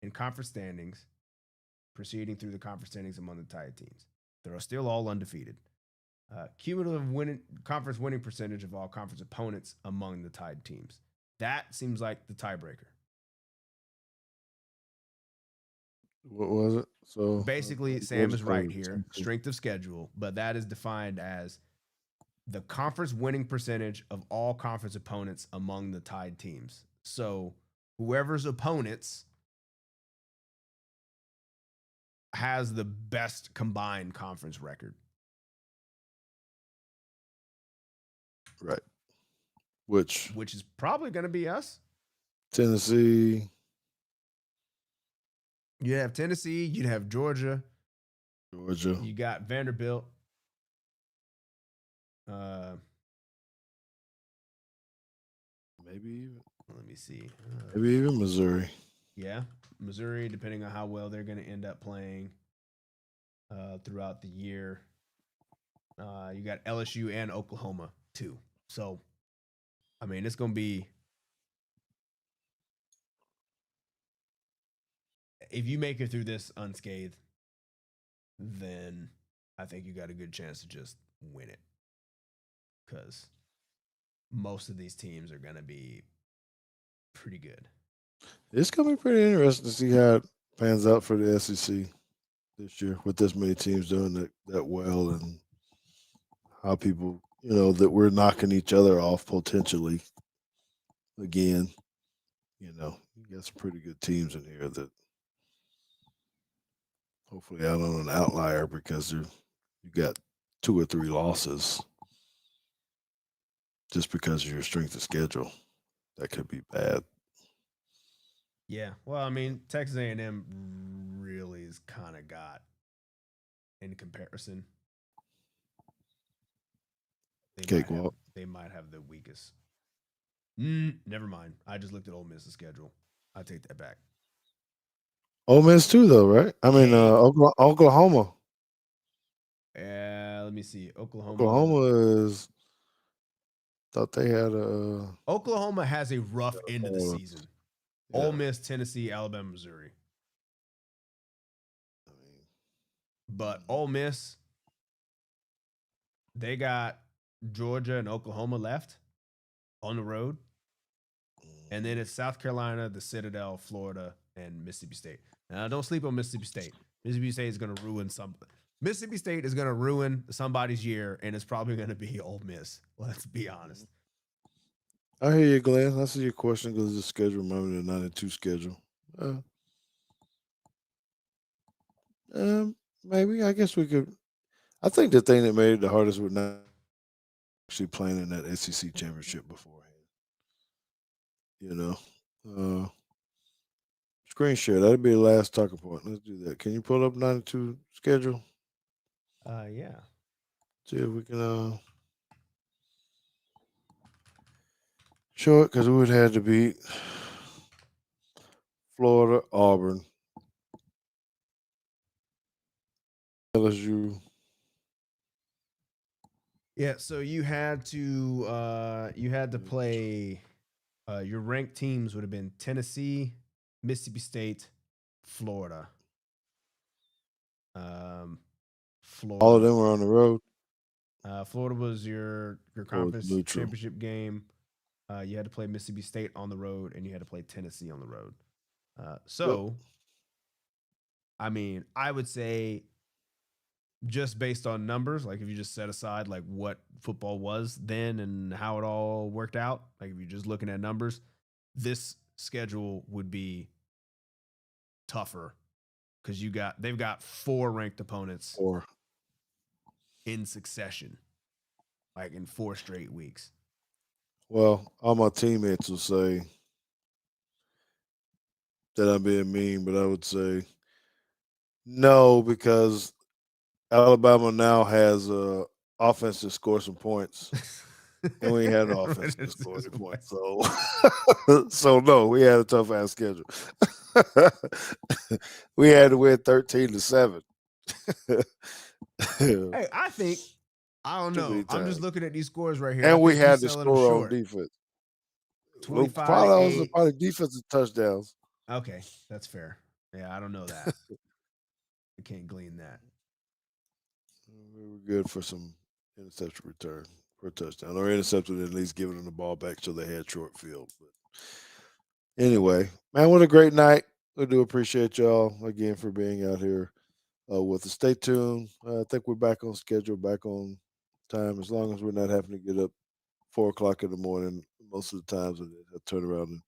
in conference standings, proceeding through the conference standings among the tied teams. They're still all undefeated. Cumulative conference winning percentage of all conference opponents among the tied teams. That seems like the tiebreaker. What was it? So Basically, Sam is right here. Strength of schedule, but that is defined as the conference winning percentage of all conference opponents among the tied teams. So whoever's opponents has the best combined conference record. Right. Which is probably going to be us. Tennessee. You have Tennessee. You'd have Georgia. You got Vanderbilt. Maybe even. Let me see. Maybe even Missouri. Yeah, Missouri, depending on how well they're going to end up playing throughout the year. You got LSU and Oklahoma too. So, I mean, it's going to be. If you make it through this unscathed, then I think you got a good chance to just win it. Because most of these teams are going to be pretty good. It's going to be pretty interesting to see how it pans out for the SEC this year with this many teams doing that well, and how people, that we're knocking each other off potentially again. You got some pretty good teams in here that hopefully out on an outlier because you got 2 or 3 losses just because of your strength of schedule. That could be bad. Yeah, well, I mean, Texas A&M really is kind of got, in comparison, they might have the weakest. Never mind. I just looked at Ole Miss's schedule. I take that back. Ole Miss too, though, right? I mean, Oklahoma. Let me see. Oklahoma is. Thought they had a. Oklahoma has a rough end of the season. Yeah. Ole Miss, Tennessee, Alabama, Missouri. But Ole Miss, they got Georgia and Oklahoma left on the road. And then it's South Carolina, the Citadel, Florida, and Mississippi State. Now, don't sleep on Mississippi State. Mississippi State is going to ruin something. Mississippi State is going to ruin somebody's year, and it's probably going to be Ole Miss. Let's be honest. I hear you, Glenn. I see your question because the schedule reminded me of the 92 schedule. Maybe. I guess we could. I think the thing that made it the hardest was not actually playing in that SEC championship beforehand. Screen share. That'd be the last talking point. Let's do that. Can you pull up 92 schedule? Yeah. See if we can show it, because we would have to beat Florida, Auburn, LSU. Yeah, so you had to play your ranked teams would have been Tennessee, Mississippi State, Florida. Florida. All of them were on the road. Florida was your conference championship game. You had to play Mississippi State on the road, and you had to play Tennessee on the road. I mean, I would say, just based on numbers, like if you just set aside like what football was then and how it all worked out, like if you're just looking at numbers, this schedule would be tougher because they've got 4 ranked opponents in succession, like in 4 straight weeks. Well, all my teammates will say that I'm being mean, but I would say no, because Alabama now has offense to score some points, and we ain't had an offense to score any points. So no, we had a tough ass schedule. We had to win 13-7. Hey, I I don't Too know. many I'm just times. looking at these scores right here. I And we think we had the selling them score on short. defense. Well, 25 to probably 8. probably defensive touchdowns. Okay, that's fair. Yeah, I don't know that. I can't glean that. We were good for some interception return for a touchdown, or intercepted at least giving them the ball back so they had short field. But anyway, man, what a great night. I do appreciate y'all again for being out here with us. Stay tuned. I think we're back on schedule, back on time, as long as we're not having to get up 4 o'clock in the morning. Most of the times, I turn around and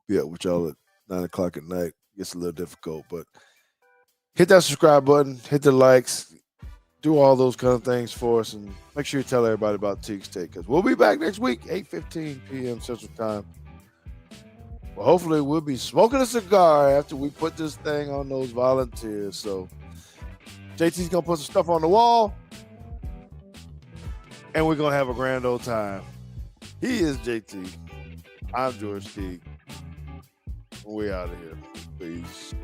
be up with y'all at 9 o'clock at night. Gets a little difficult, but hit that subscribe button, hit the likes, do all those kind of things for us, and make sure you tell everybody about Teague's Take, because we'll be back next week, 8:15 p.m. Central Time. Well, hopefully we'll be smoking a cigar after we put this thing on those volunteers. So JT's going to put some stuff on the wall, and we're going to have a grand old time. He is JT. I'm George Teague. We out of here. Peace.